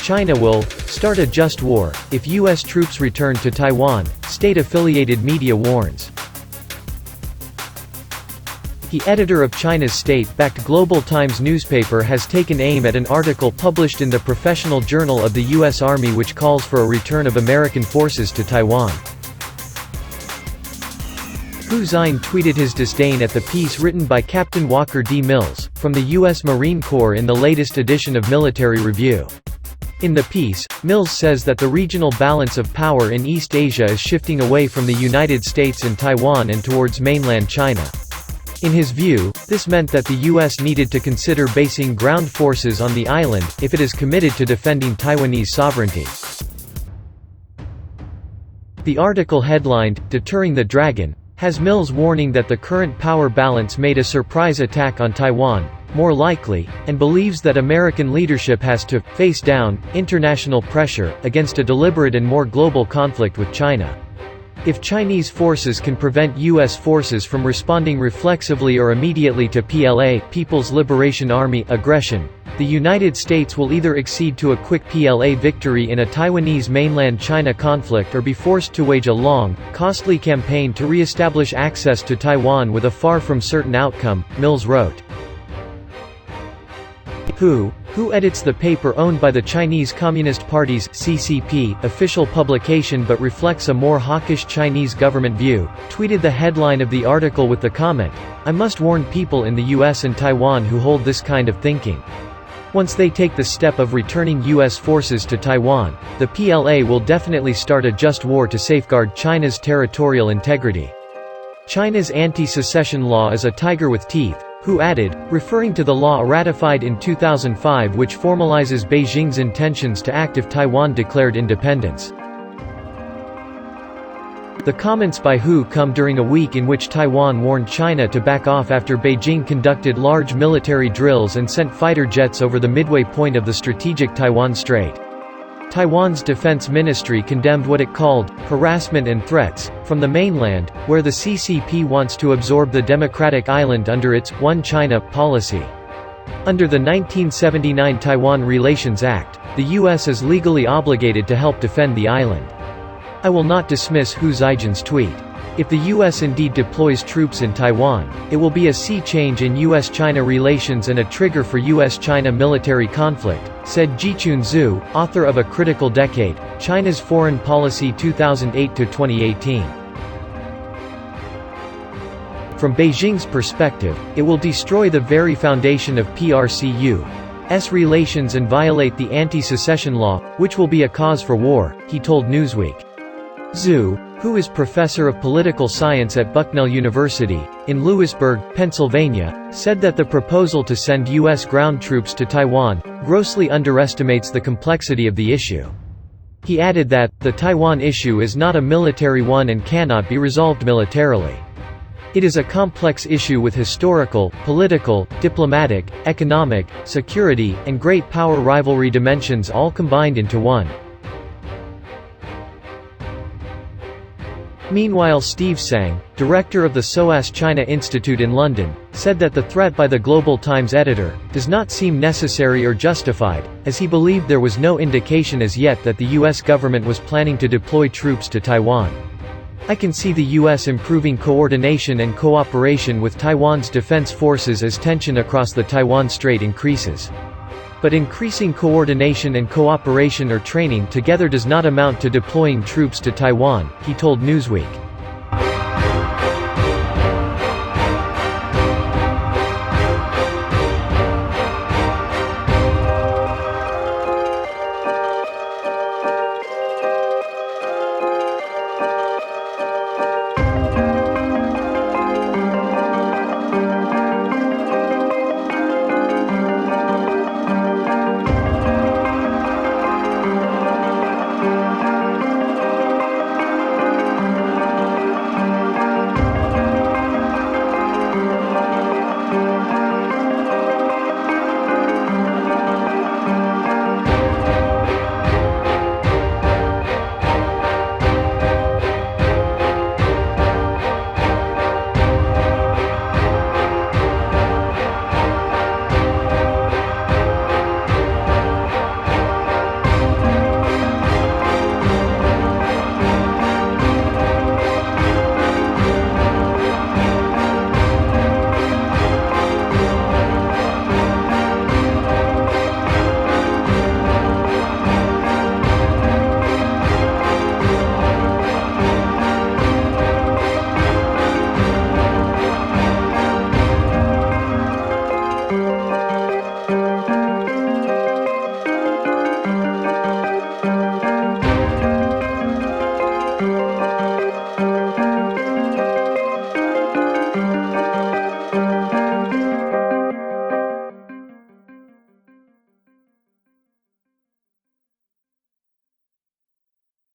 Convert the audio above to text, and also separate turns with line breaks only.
China will start a just war if U.S. troops return to Taiwan, state-affiliated media warns. The editor of China's state-backed Global Times newspaper has taken aim at an article published in the Professional Journal of the U.S. Army which calls for a return of American forces to Taiwan. Xijn tweeted his disdain at the piece written by Captain Walker D. Mills, from the U.S. Marine Corps in the latest edition of Military Review. In the piece, Mills says that the regional balance of power in East Asia is shifting away from the United States and Taiwan and towards mainland China. In his view, this meant that the U.S. needed to consider basing ground forces on the island, if it is committed to defending Taiwanese sovereignty. The article headlined, "Deterring the Dragon," has Mills warning that the current power balance made a surprise attack on Taiwan more likely, and believes that American leadership has to face down international pressure against a deliberate and more global conflict with China. If Chinese forces can prevent U.S. forces from responding reflexively or immediately to PLA (People's Liberation Army) aggression, the United States will either accede to a quick PLA victory in a Taiwanese mainland China conflict or be forced to wage a long, costly campaign to re-establish access to Taiwan with a far from certain outcome, Mills wrote. Who edits the paper owned by the Chinese Communist Party's CCP official publication but reflects a more hawkish Chinese government view, tweeted the headline of the article with the comment, "I must warn people in the US and Taiwan who hold this kind of thinking. Once they take the step of returning U.S. forces to Taiwan, the PLA will definitely start a just war to safeguard China's territorial integrity. China's anti-secession law is a tiger with teeth," Hu added, referring to the law ratified in 2005 which formalizes Beijing's intentions to act if Taiwan declared independence. The comments by Hu come during a week in which Taiwan warned China to back off after Beijing conducted large military drills and sent fighter jets over the midway point of the strategic Taiwan Strait. Taiwan's defense ministry condemned what it called harassment and threats from the mainland, where the CCP wants to absorb the democratic island under its One China policy. Under the 1979 Taiwan Relations Act, the U.S. is legally obligated to help defend the island. I will not dismiss Hu Zijin's tweet. If the U.S. indeed deploys troops in Taiwan, it will be a sea change in U.S.-China relations and a trigger for U.S.-China military conflict, said Jichun Zhu, author of A Critical Decade, China's Foreign Policy 2008–2018. From Beijing's perspective, it will destroy the very foundation of PRCU's relations and violate the anti-secession law, which will be a cause for war, he told Newsweek. Zhu, who is professor of political science at Bucknell University, in Lewisburg, Pennsylvania, said that the proposal to send U.S. ground troops to Taiwan grossly underestimates the complexity of the issue. He added that, the Taiwan issue is not a military one and cannot be resolved militarily. It is a complex issue with historical, political, diplomatic, economic, security, and great power rivalry dimensions all combined into one. Meanwhile, Steve Tsang, director of the SOAS China Institute in London, said that the threat by the Global Times editor does not seem necessary or justified, as he believed there was no indication as yet that the U.S. government was planning to deploy troops to Taiwan. I can see the U.S. improving coordination and cooperation with Taiwan's defense forces as tension across the Taiwan Strait increases. But increasing coordination and cooperation or training together does not amount to deploying troops to Taiwan, he told Newsweek.